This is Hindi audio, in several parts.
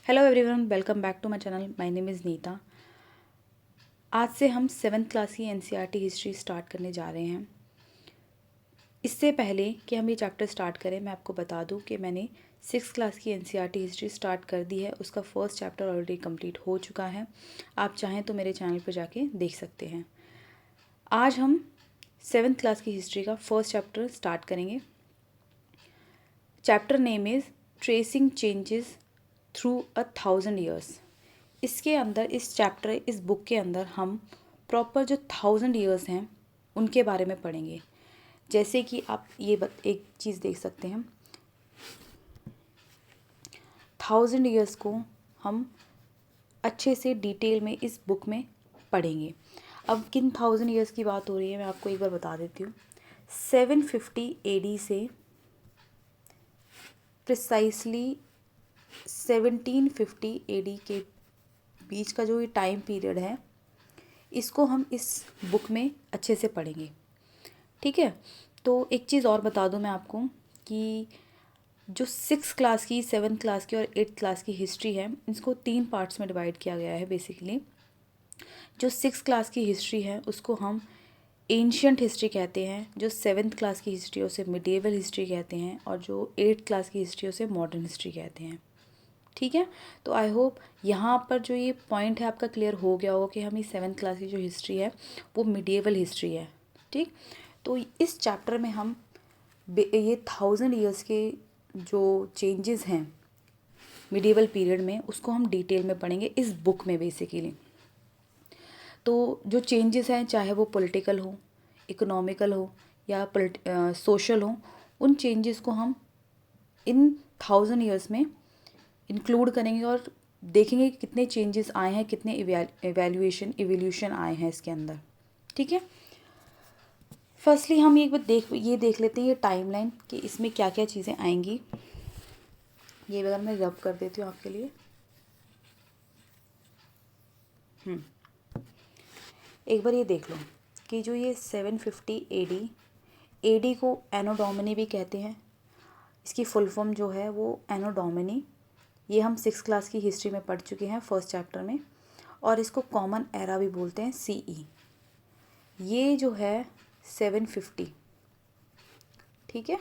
Hello everyone, welcome back to my channel. My name is Nita. आज से हम 7th क्लास की एनसीईआरटी हिस्ट्री स्टार्ट करने जा रहे हैं। इससे पहले कि हम ये चैप्टर स्टार्ट करें, मैं आपको बता दूं कि मैंने 6th क्लास की एनसीईआरटी हिस्ट्री स्टार्ट कर दी है। उसका फर्स्ट चैप्टर ऑलरेडी कंप्लीट हो चुका है। आप चाहें तो मेरे चैनल पर जाके देख सकते हैं। आज हम 7th क्लास की हिस्ट्री का फर्स्ट चैप्टर स्टार्ट करेंगे। Chapter name is tracing changes through 1000 years. इसके अंदर इस बुक के अंदर हम प्रॉपर जो 1000 ईयर्स हैं उनके बारे में पढ़ेंगे। जैसे कि आप एक चीज़ देख सकते हैं, 1000 ईयर्स को हम अच्छे से डिटेल में इस बुक में पढ़ेंगे। अब किन 1000 ईयर्स की बात हो रही है मैं आपको एक बार बता देती हूँ। 750 एडी से प्रिसाइसली 1750 एडी के बीच का जो ये टाइम पीरियड है, इसको हम इस बुक में अच्छे से पढ़ेंगे। ठीक है। तो एक चीज़ और बता दूं मैं आपको कि जो 6 क्लास की, 7 क्लास की और 8 क्लास की हिस्ट्री है, इसको 3 पार्ट्स में डिवाइड किया गया है। बेसिकली जो 6 क्लास की हिस्ट्री है उसको हम एंशियंट हिस्ट्री कहते हैं, जो 7th क्लास की हिस्ट्री उसे मिडिएवल हिस्ट्री कहते हैं, और जो 8th क्लास की हिस्ट्री उसे मॉडर्न हिस्ट्री कहते हैं। ठीक है। तो आई होप यहाँ पर जो ये पॉइंट है आपका क्लियर हो गया होगा कि हम ये 7th क्लास की जो हिस्ट्री है वो मिडिएवल हिस्ट्री है। ठीक। तो इस चैप्टर में हम ये 1000 ईयर्स के जो चेंजेस हैं मिडिएवल पीरियड में, उसको हम डिटेल में पढ़ेंगे इस बुक में बेसिकली। तो जो चेंजेस हैं, चाहे वो पॉलिटिकल हो, इकोनॉमिकल हो या सोशल हो, उन चेंजेस को हम इन 1000 ईयर्स में इंक्लूड करेंगे और देखेंगे कि कितने चेंजेस आए हैं, कितने इवोल्यूशन आए हैं इसके अंदर। ठीक है। फर्स्टली हम एक बार ये देख लेते हैं ये टाइमलाइन कि इसमें क्या क्या चीज़ें आएंगी। ये अगर मैं रब कर देती हूँ आपके लिए। एक बार ये देख लो कि जो ये 750 एडी को एनो डोमिनी भी कहते हैं। इसकी फुल फॉर्म जो है वो एनो डोमिनी, ये हम 6 क्लास की हिस्ट्री में पढ़ चुके हैं फर्स्ट चैप्टर में। और इसको कॉमन एरा भी बोलते हैं, सीई। ये जो है 750। ठीक है।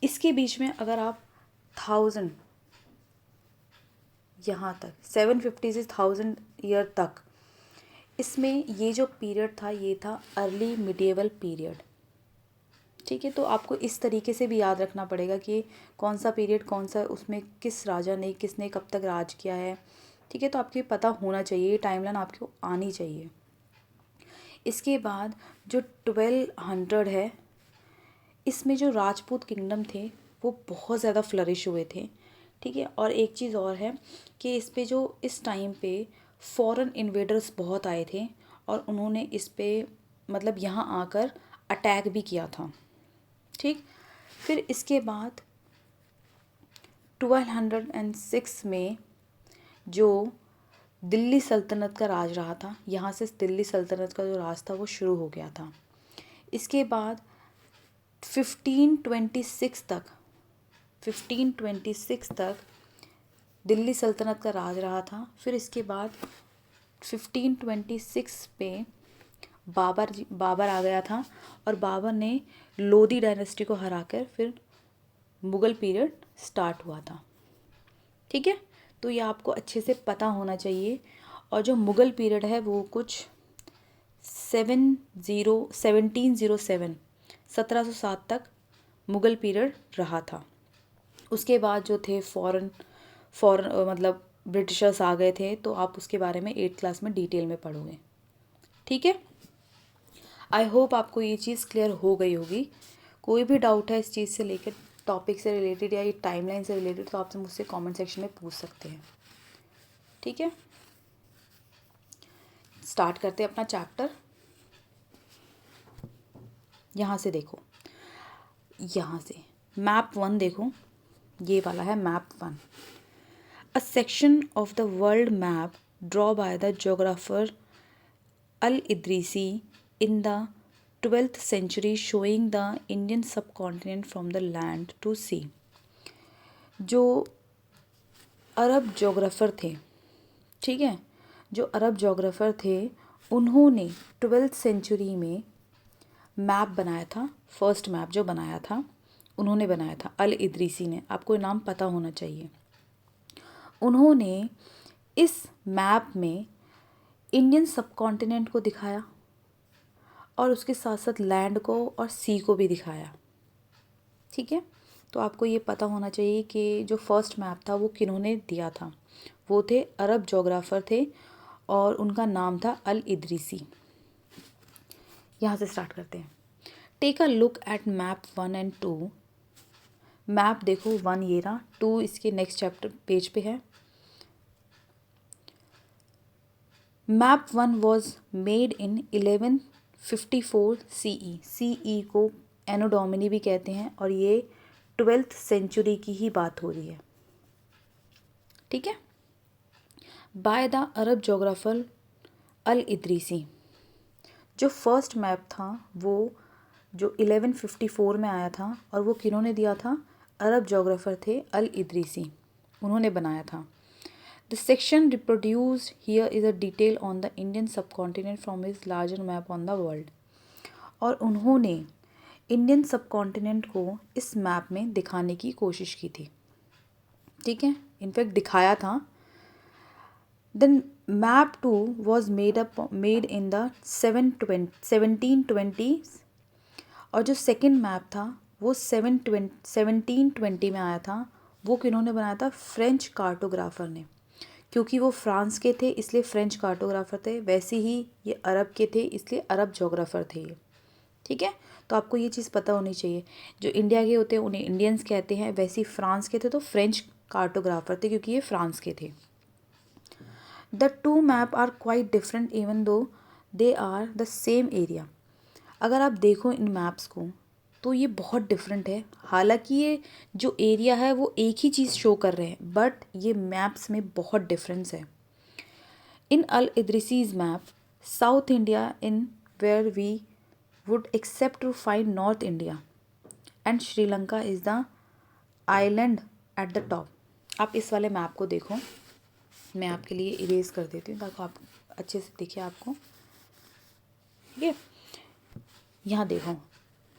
इसके बीच में अगर आप 1000 यहाँ तक 750 से 1000 ईयर तक, इसमें ये जो पीरियड था ये था अर्ली मिडिएवल पीरियड। ठीक है। तो आपको इस तरीके से भी याद रखना पड़ेगा कि कौन सा पीरियड कौन सा, उसमें किस राजा ने किसने कब तक राज किया है। ठीक है। तो आपको पता होना चाहिए, ये टाइमलाइन आपको आनी चाहिए। इसके बाद जो 1200 है, इसमें जो राजपूत किंगडम थे वो बहुत ज़्यादा फ्लरिश हुए थे। ठीक है। और एक चीज़ और है कि इस पे जो इस टाइम पे फॉरेन इन्वेडर्स बहुत आए थे और उन्होंने इस पे मतलब यहाँ आकर अटैक भी किया था। ठीक। फिर इसके बाद 1206 में जो दिल्ली सल्तनत का राज रहा था, यहाँ से दिल्ली सल्तनत का जो राज था वो शुरू हो गया था। इसके बाद 1526 तक दिल्ली सल्तनत का राज रहा था। फिर इसके बाद 1526 पे बाबर आ गया था और बाबर ने लोधी डायनेस्टी को हराकर फिर मुग़ल पीरियड स्टार्ट हुआ था। ठीक है। तो ये आपको अच्छे से पता होना चाहिए। और जो मुग़ल पीरियड है वो कुछ 1707 तक मुग़ल पीरियड रहा था। उसके बाद जो थे फॉरेन मतलब ब्रिटिशर्स आ गए थे, तो आप उसके बारे में 8th क्लास में डिटेल में पढ़ोगे। ठीक है। आई होप आपको ये चीज़ क्लियर हो गई होगी। कोई भी डाउट है इस चीज़ से लेकर, टॉपिक से रिलेटेड या ये टाइमलाइन से रिलेटेड, तो आपसे मुझसे कमेंट सेक्शन में पूछ सकते हैं। ठीक है। स्टार्ट करते हैं अपना चैप्टर। यहाँ से देखो, यहाँ से मैप 1 देखो, ये वाला है map 1। A section of the world map draw by the geographer al Idrisi in the 12th century showing the Indian subcontinent from the land to sea। जो अरब जोग्राफ़र थे, ठीक है, जो अरब जोग्राफ़र थे उन्होंने 12th सेंचुरी में मैप बनाया था। फर्स्ट मैप जो बनाया था उन्होंने बनाया था, अल इदरीसी ने। आपको ये नाम पता होना चाहिए। उन्होंने इस मैप में इंडियन सब कॉन्टिनेंट को दिखाया और उसके साथ साथ लैंड को और सी को भी दिखाया, ठीक है। तो आपको ये पता होना चाहिए कि जो फर्स्ट मैप था वो किन्होंने दिया था। वो थे अरब जोग्राफ़र थे और उनका नाम था अल इदरीसी। यहाँ से स्टार्ट करते हैं। Take a look at map 1 and 2। Map देखो 1 ये रहा, 2 इसके नेक्स्ट चैप्टर पेज पे है। Map 1 was made in 1154 CE। CE को एनो डोमिनी भी कहते हैं और ये 12th सेंचुरी की ही बात हो रही है, ठीक है। बाय द अरब जोग्राफर अल इदरीसी। जो फर्स्ट मैप था वो जो 1154 में आया था और वो किन्होंने दिया था? अरब जोग्राफ़र थे अल इदरीसी, उन्होंने बनाया था। The section reproduced here is a detail on the Indian subcontinent from his larger map on the world. और उन्होंने इंडियन सबकॉन्टिनेंट को इस मैप में दिखाने की कोशिश की थी, ठीक है, इनफैक्ट दिखाया था। Then map 2 was made in the 1720 और जो सेकंड मैप था वो 1720 में आया था। वो किन्होंने बनाया था? फ्रेंच कार्टोग्राफर ने। क्योंकि वो फ्रांस के थे इसलिए फ्रेंच कार्टोग्राफर थे, वैसे ही ये अरब के थे इसलिए अरब जोग्राफर थे ये, ठीक है। तो आपको ये चीज़ पता होनी चाहिए, जो इंडिया के होते हैं उन्हें इंडियंस कहते हैं, वैसे ही फ्रांस के थे तो फ्रेंच कार्टोग्राफर थे क्योंकि ये फ्रांस के थे। The two map are quite different even though they are the same area. अगर आप देखो इन मैप्स को तो ये बहुत डिफरेंट है। हालांकि ये जो एरिया है वो एक ही चीज़ शो कर रहे हैं, बट ये मैप्स में बहुत डिफरेंस है। In Al Idrisi's map South India in where we would expect to find North India and Sri Lanka is the island at the top. आप इस वाले मैप को देखो, मैं आपके लिए इरेज कर देती हूँ ताकि आप अच्छे से दिखे आपको, ठीक है। यहाँ देखो,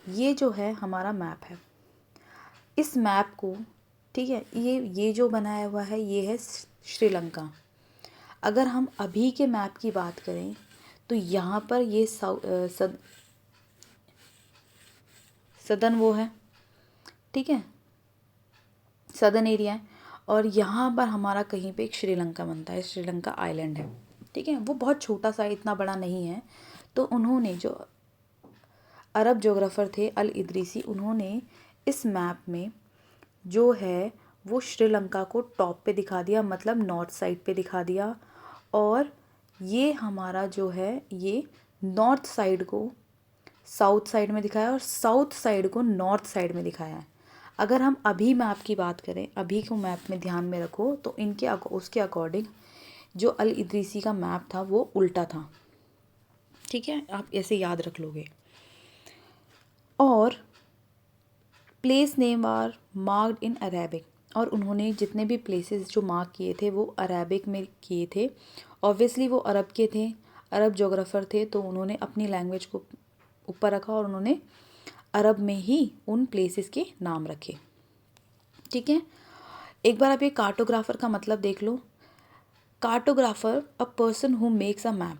ये जो है हमारा मैप है। इस मैप को, ठीक है, ये जो बनाया हुआ है ये है श्रीलंका। अगर हम अभी के मैप की बात करें तो यहाँ पर ये सदर्न वो है, ठीक है, सदर्न एरिया है और यहाँ पर हमारा कहीं पे एक श्रीलंका बनता है, श्रीलंका आइलैंड है, ठीक है। वो बहुत छोटा सा, इतना बड़ा नहीं है। तो उन्होंने जो अरब जोग्राफ़र थे अल इदरीसी, उन्होंने इस मैप में जो है वो श्रीलंका को टॉप पे दिखा दिया, मतलब नॉर्थ साइड पे दिखा दिया। और ये हमारा जो है ये नॉर्थ साइड को साउथ साइड में दिखाया और साउथ साइड को नॉर्थ साइड में दिखाया है। अगर हम अभी मैप की बात करें, अभी को मैप में ध्यान में रखो तो इनके उसके अकॉर्डिंग जो अल इदरीसी का मैप था वो उल्टा था, ठीक है, आप ऐसे याद रख लोगे। और place name are marked in Arabic, और उन्होंने जितने भी प्लेसेस जो मार्क किए थे वो अरेबिक में किए थे। ऑब्वियसली वो अरब के थे, अरब जोग्राफ़र थे, तो उन्होंने अपनी लैंग्वेज को ऊपर रखा और उन्होंने अरब में ही उन प्लेसेस के नाम रखे, ठीक है। एक बार आप ये कार्टोग्राफर का मतलब देख लो। Cartographer a person who makes a map,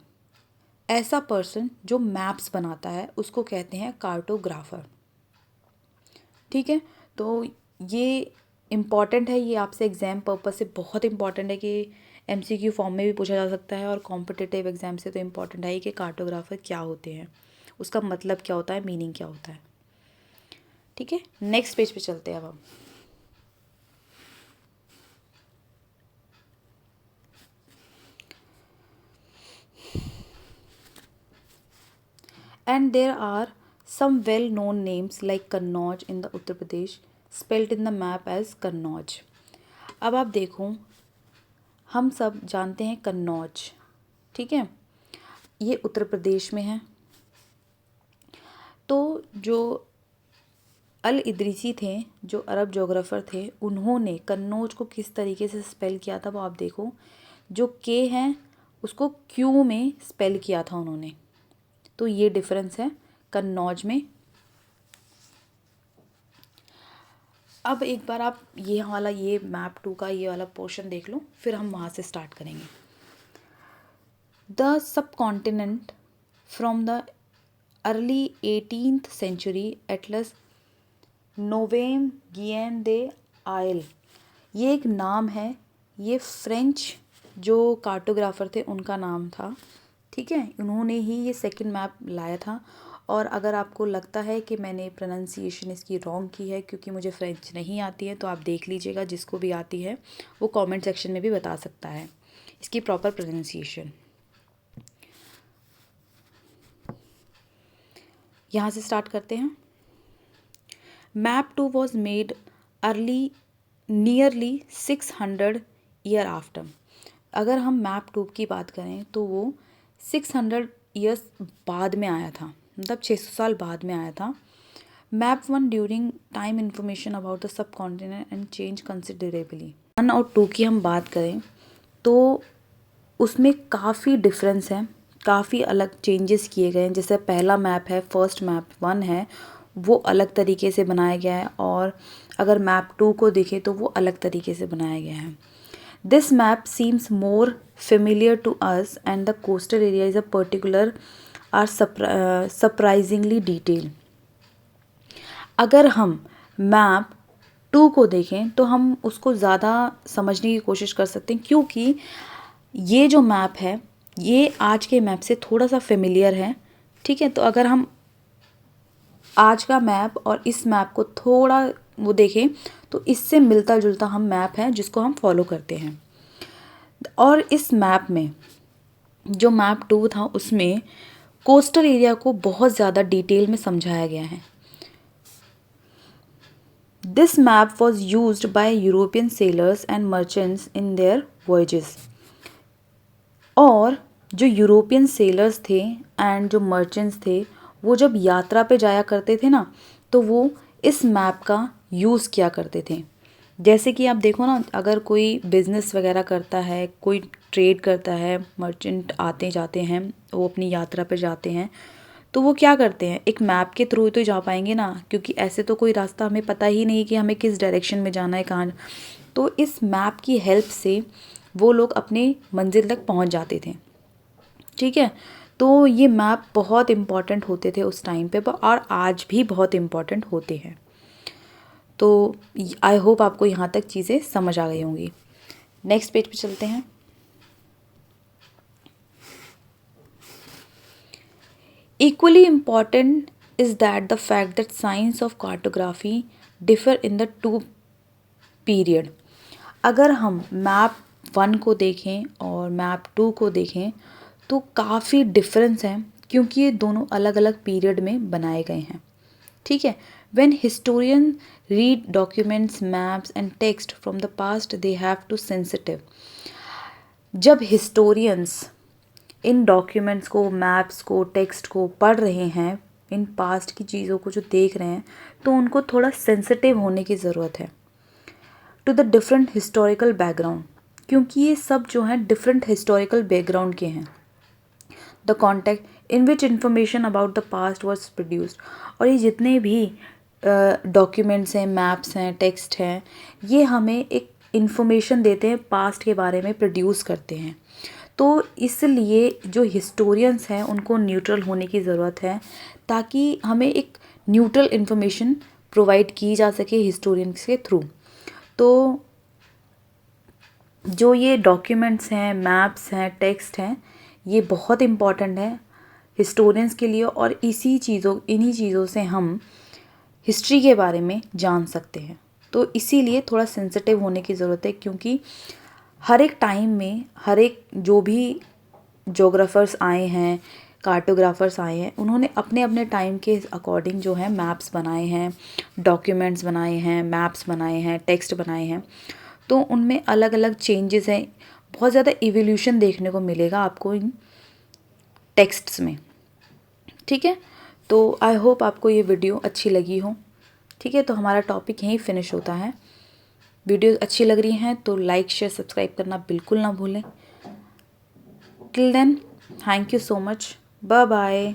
ऐसा पर्सन जो मैप्स बनाता है उसको कहते हैं कार्टोग्राफर, ठीक है। तो ये इम्पॉर्टेंट है, ये आपसे एग्ज़ाम पर्पस से बहुत इम्पॉर्टेंट है कि MCQ फॉर्म में भी पूछा जा सकता है और कॉम्पिटिटिव एग्ज़ाम से तो इम्पॉर्टेंट है कि कार्टोग्राफर क्या होते हैं, उसका मतलब क्या होता है, मीनिंग क्या होता है, ठीक है। नेक्स्ट पेज पे चलते हैं अब हम। And there are some well-known names like Kannauj in the Uttar Pradesh, spelled in the map as Kannauj। अब आप देखो, हम सब जानते हैं कन्नौज, ठीक है, ये उत्तर प्रदेश में है। तो जो अल इदरीसी थे जो अरब जोग्राफ़र थे, उन्होंने कन्नौज को किस तरीके से स्पेल किया था वो आप देखो। जो के हैं उसको क्यू में स्पेल किया था उन्होंने, तो ये डिफरेंस है कन्नौज में। अब एक बार आप ये वाला ये मैप 2 का ये वाला पोर्शन देख लो, फिर हम वहाँ से स्टार्ट करेंगे। The subcontinent from the early 18th century atlas नोवेम गियन दे आयल, ये एक नाम है, ये फ्रेंच जो कार्टोग्राफर थे उनका नाम था, ठीक है। उन्होंने ही ये सेकंड मैप लाया था। और अगर आपको लगता है कि मैंने प्रोनाउंसिएशन इसकी रॉन्ग की है क्योंकि मुझे फ्रेंच नहीं आती है, तो आप देख लीजिएगा, जिसको भी आती है वो कमेंट सेक्शन में भी बता सकता है इसकी प्रॉपर प्रोनाउंसिएशन। यहाँ से स्टार्ट करते हैं। Map 2 was made early nearly 600 year after. अगर हम मैप 2 की बात करें तो वो 600 ईयर्स बाद में आया था, मतलब 600 साल बाद में आया था। Map 1 during time information about the sub continent and change considerably. 1 और 2 की हम बात करें तो उसमें काफ़ी डिफरेंस है, काफ़ी अलग चेंजेस किए गए हैं। जैसे पहला मैप है, फर्स्ट मैप 1 है, वो अलग तरीके से बनाया गया है, और अगर मैप 2 को देखें तो वो अलग तरीके से बनाया गया है। This map seems more familiar to us and the coastal area is a particular or surprisingly detail. अगर हम मैप 2 को देखें तो हम उसको ज़्यादा समझने की कोशिश कर सकते हैं, क्योंकि ये जो मैप है ये आज के मैप से थोड़ा सा फेमिलियर है, ठीक है। तो अगर हम आज का मैप और इस मैप को थोड़ा वो देखें तो इससे मिलता जुलता हम मैप है जिसको हम फॉलो करते हैं। और इस मैप में जो मैप 2 था उसमें कोस्टल एरिया को बहुत ज़्यादा डिटेल में समझाया गया है। This map was used by European sellers and merchants in their voyages. और जो यूरोपियन सेलर्स थे एंड जो मर्चेंट्स थे वो जब यात्रा पे जाया करते थे ना, तो वो इस मैप का यूज़ किया करते थे। जैसे कि आप देखो ना, अगर कोई बिज़नेस वगैरह करता है, कोई ट्रेड करता है, मर्चेंट आते जाते हैं, वो अपनी यात्रा पे जाते हैं, तो वो क्या करते हैं, एक मैप के थ्रू तो जा पाएंगे ना, क्योंकि ऐसे तो कोई रास्ता हमें पता ही नहीं कि हमें किस डायरेक्शन में जाना है, कहाँ। तो इस मैप की हेल्प से वो लोग अपने मंजिल तक पहुंच जाते थे, ठीक है। तो ये मैप बहुत इम्पॉर्टेंट होते थे उस टाइम पे, और आज भी बहुत इम्पॉर्टेंट होते हैं। तो आई होप आपको यहाँ तक चीज़ें समझ आ गई होंगी। नेक्स्ट पेज पे चलते हैं। Equally important is that the fact that science of cartography differ in the two period. अगर हम मैप 1 को देखें और मैप 2 को देखें तो काफ़ी डिफरेंस है, क्योंकि ये दोनों अलग अलग पीरियड में बनाए गए हैं, ठीक है। When historians read documents, maps and text from the past, they have to sensitive. जब historians इन डॉक्यूमेंट्स को, मैप्स को, टेक्स्ट को पढ़ रहे हैं, इन पास्ट की चीज़ों को जो देख रहे हैं, तो उनको थोड़ा सेंसिटिव होने की ज़रूरत है to the different historical background, क्योंकि ये सब जो हैं डिफरेंट हिस्टोरिकल बैकग्राउंड के हैं। The context in which information about the past was produced, और ये जितने भी डॉक्यूमेंट्स हैं, मैप्स हैं, टेक्स्ट हैं, ये हमें एक इन्फॉर्मेशन देते हैं, पास्ट के बारे में प्रोड्यूस करते हैं। तो इसलिए जो हिस्टोरियंस हैं उनको न्यूट्रल होने की ज़रूरत है, ताकि हमें एक न्यूट्रल इन्फॉर्मेशन प्रोवाइड की जा सके हिस्टोरियंस के थ्रू। तो जो ये डॉक्यूमेंट्स हैं, मैप्स हैं, टेक्स्ट हैं, ये बहुत इम्पॉर्टेंट है हिस्टोरियंस के लिए, और इन्हीं चीज़ों से हम हिस्ट्री के बारे में जान सकते हैं। तो इसीलिए थोड़ा सेंसिटिव होने की ज़रूरत है, क्योंकि हर एक टाइम में हर एक जो भी जोग्राफ़र्स आए हैं, कार्टोग्राफ़र्स आए हैं, उन्होंने अपने अपने टाइम के अकॉर्डिंग जो है मैप्स बनाए हैं, डॉक्यूमेंट्स बनाए हैं, मैप्स बनाए हैं, टेक्स्ट बनाए हैं। तो उनमें अलग अलग चेंजेस हैं, बहुत ज़्यादा इवोल्यूशन देखने को मिलेगा आपको इन टेक्स्ट्स में, ठीक है। तो आई होप आपको ये वीडियो अच्छी लगी हो। ठीक है, तो हमारा टॉपिक यहीं फिनिश होता है। वीडियो अच्छी लग रही हैं तो लाइक शेयर सब्सक्राइब करना बिल्कुल ना भूलें। Till then, thank you so much, bye bye.